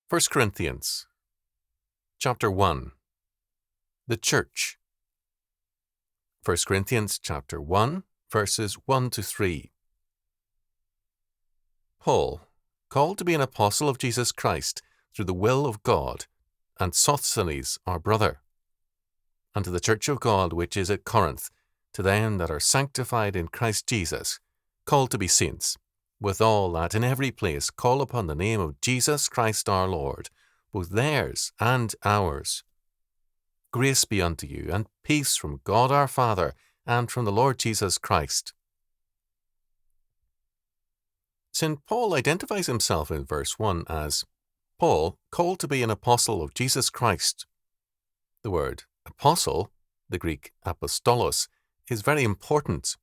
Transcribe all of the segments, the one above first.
1 Corinthians, chapter 1, the Church. 1 Corinthians chapter 1, verses 1 to 3. Paul, called to be an apostle of Jesus Christ through the will of God, and Sosthenes our brother, unto the church of God which is at Corinth, to them that are sanctified in Christ Jesus, called to be saints, withal that in every place call upon the name of Jesus Christ our Lord, both theirs and ours. Grace be unto you, and peace from God our Father, and from the Lord Jesus Christ. St. Paul identifies himself in verse 1 as Paul, called to be an apostle of Jesus Christ. The word apostle, the Greek apostolos, is very important.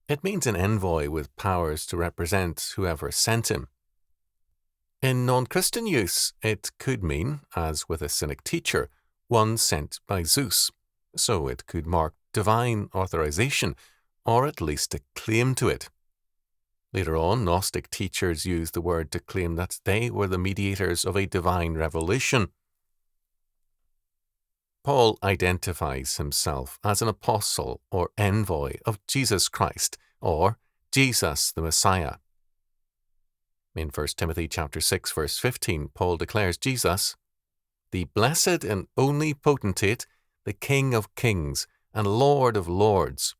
It means an envoy with powers to represent whoever sent him. In non-Christian use, it could mean, as with a cynic teacher, one sent by Zeus, so it could mark divine authorization, or at least a claim to it. Later on, Gnostic teachers used the word to claim that they were the mediators of a divine revelation. Paul identifies himself as an apostle or envoy of Jesus Christ, or Jesus the Messiah. In 1 Timothy chapter 6, verse 15, Paul declares Jesus, the blessed and only potentate, the King of kings and Lord of lords.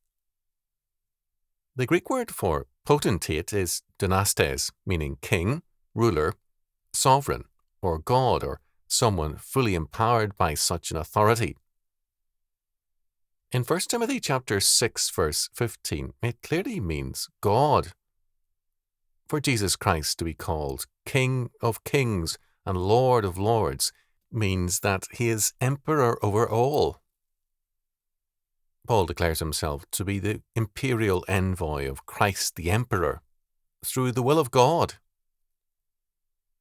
The Greek word for potentate is dynastes, meaning king, ruler, sovereign, or God, or someone fully empowered by such an authority. In 1 Timothy chapter 6, verse 15, it clearly means God. For Jesus Christ to be called King of kings and Lord of lords means that he is emperor over all. Paul declares himself to be the imperial envoy of Christ the Emperor, through the will of God.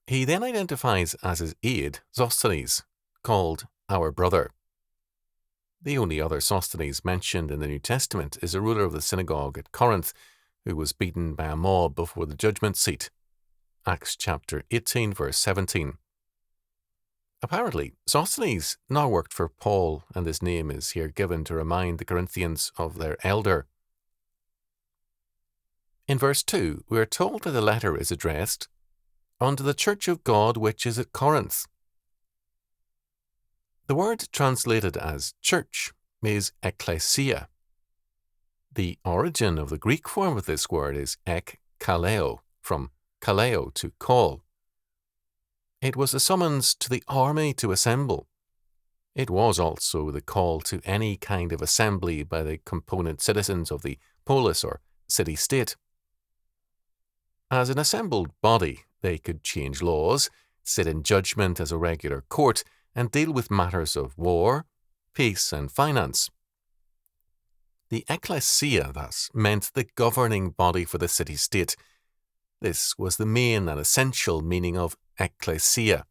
He then identifies as his aide Sosthenes, called our brother. The only other Sosthenes mentioned in the New Testament is a ruler of the synagogue at Corinth, who was beaten by a mob before the judgment seat. Acts chapter 18, verse 17. Apparently, Sosthenes now worked for Paul, and his name is here given to remind the Corinthians of their elder. In verse 2, we are told that the letter is addressed unto the church of God which is at Corinth. The word translated as church is ekklesia. The origin of the Greek form of this word is ek kaleo, from kaleo to call. It was a summons to the army to assemble. It was also the call to any kind of assembly by the component citizens of the polis or city-state. As an assembled body, they could change laws, sit in judgment as a regular court, and deal with matters of war, peace, and finance. The ekklesia, thus, meant the governing body for the city-state. This was the main and essential meaning of ekklesia.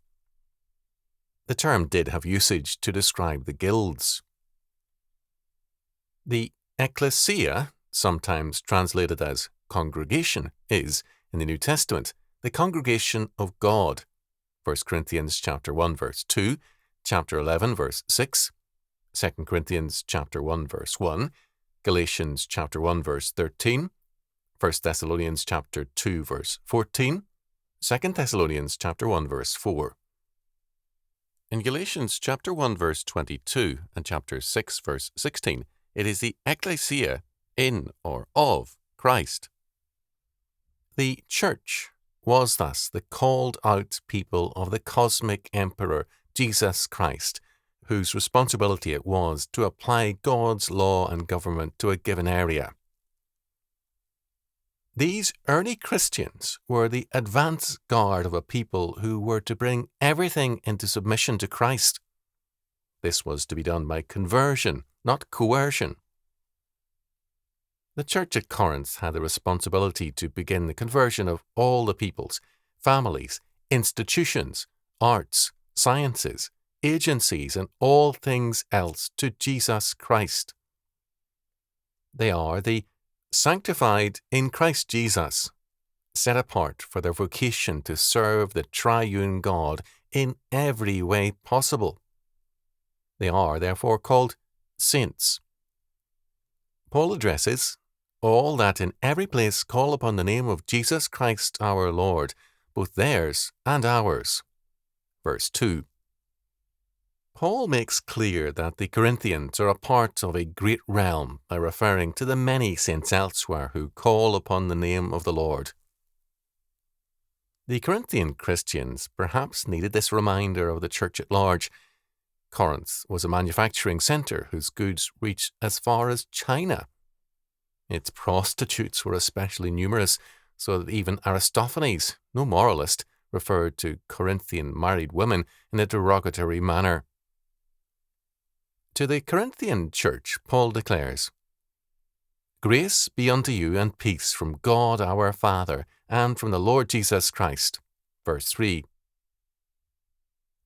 The term did have usage to describe the guilds. The ekklesia, sometimes translated as congregation, is, in the New Testament, the congregation of God. 1 Corinthians chapter 1, verse 2, chapter 11, verse 6, 2 Corinthians chapter 1, verse 1, Galatians chapter 1, verse 13, 1 Thessalonians chapter 2, verse 14, 2 Thessalonians chapter 1, verse 4. In Galatians chapter 1, verse 22 and chapter 6, verse 16, it is the ekklesia in or of Christ. The church was thus the called out people of the cosmic emperor Jesus Christ, whose responsibility it was to apply God's law and government to a given area. These early Christians were the advance guard of a people who were to bring everything into submission to Christ. This was to be done by conversion, not coercion. The church at Corinth had the responsibility to begin the conversion of all the peoples, families, institutions, arts, sciences, agencies, and all things else to Jesus Christ. They are the sanctified in Christ Jesus, set apart for their vocation to serve the triune God in every way possible. They are therefore called saints. Paul addresses all that in every place call upon the name of Jesus Christ our Lord, both theirs and ours. Verse 2. Paul makes clear that the Corinthians are a part of a great realm by referring to the many saints elsewhere who call upon the name of the Lord. The Corinthian Christians perhaps needed this reminder of the church at large. Corinth was a manufacturing centre whose goods reached as far as China. Its prostitutes were especially numerous, so that even Aristophanes, no moralist, referred to Corinthian married women in a derogatory manner. To the Corinthian church, Paul declares, "Grace be unto you and peace from God our Father and from the Lord Jesus Christ." Verse 3.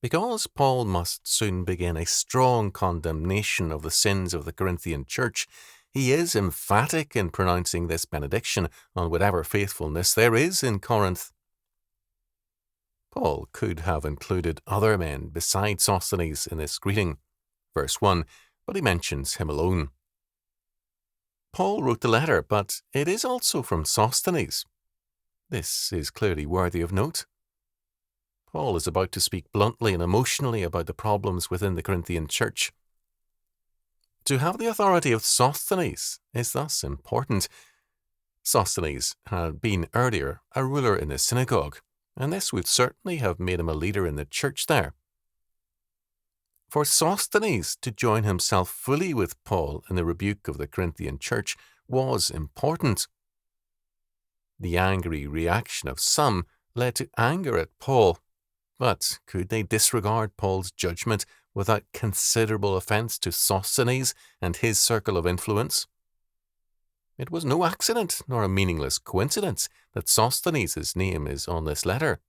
Because Paul must soon begin a strong condemnation of the sins of the Corinthian church, he is emphatic in pronouncing this benediction on whatever faithfulness there is in Corinth. Paul could have included other men besides Sosthenes in this greeting. Verse 1, but he mentions him alone. Paul wrote the letter, but it is also from Sosthenes. This is clearly worthy of note. Paul is about to speak bluntly and emotionally about the problems within the Corinthian church. To have the authority of Sosthenes is thus important. Sosthenes had been earlier a ruler in the synagogue, and this would certainly have made him a leader in the church there. For Sosthenes to join himself fully with Paul in the rebuke of the Corinthian church was important. The angry reaction of some led to anger at Paul, but could they disregard Paul's judgment without considerable offence to Sosthenes and his circle of influence? It was no accident nor a meaningless coincidence that Sosthenes' name is on this letter.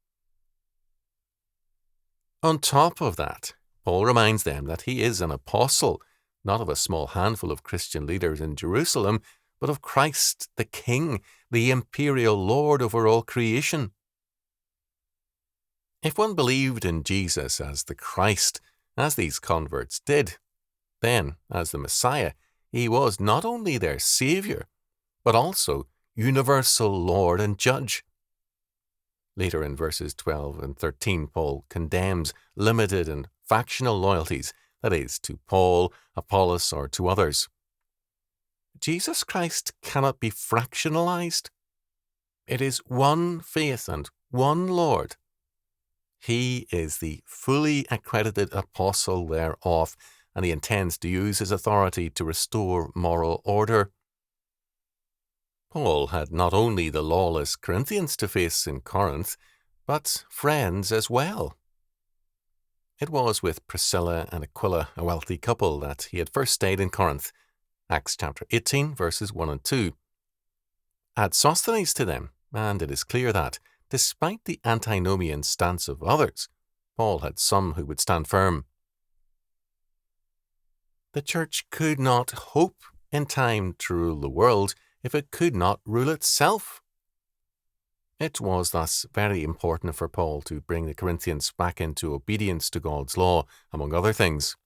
On top of that, Paul reminds them that he is an apostle, not of a small handful of Christian leaders in Jerusalem, but of Christ the King, the imperial Lord over all creation. If one believed in Jesus as the Christ, as these converts did, then, as the Messiah, he was not only their Saviour, but also universal Lord and Judge. Later in verses 12 and 13, Paul condemns limited and factional loyalties, that is, to Paul, Apollos, or to others. Jesus Christ cannot be fractionalized. It is one faith and one Lord. He is the fully accredited apostle thereof, and he intends to use his authority to restore moral order. Paul had not only the lawless Corinthians to face in Corinth, but friends as well. It was with Priscilla and Aquila, a wealthy couple, that he had first stayed in Corinth. Acts chapter 18, verses 1 and 2. Add Sosthenes to them, and it is clear that, despite the antinomian stance of others, Paul had some who would stand firm. The church could not hope in time to rule the world if it could not rule itself. It was thus very important for Paul to bring the Corinthians back into obedience to God's law, among other things.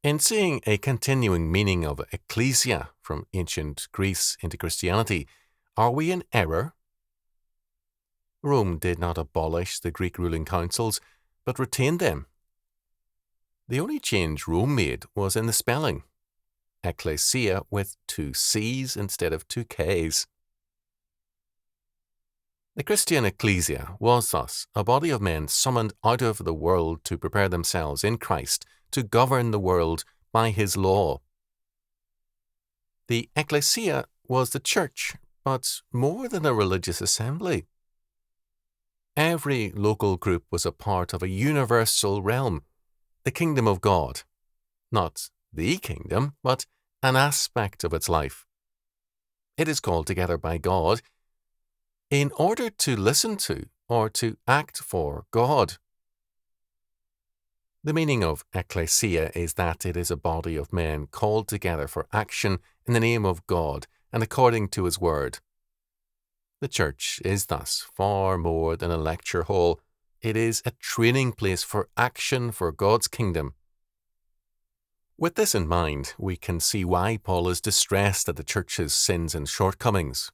In seeing a continuing meaning of ecclesia from ancient Greece into Christianity, are we in error? Rome did not abolish the Greek ruling councils, but retained them. The only change Rome made was in the spelling. Ecclesia with 2 C's instead of 2 K's. The Christian ecclesia was thus a body of men summoned out of the world to prepare themselves in Christ to govern the world by his law. The ecclesia was the church, but more than a religious assembly. Every local group was a part of a universal realm, the kingdom of God. Not the kingdom, but an aspect of its life. It is called together by God in order to listen to or to act for God. The meaning of ecclesia is that it is a body of men called together for action in the name of God and according to his word. The church is thus far more than a lecture hall. It is a training place for action for God's kingdom. With this in mind, we can see why Paul is distressed at the church's sins and shortcomings.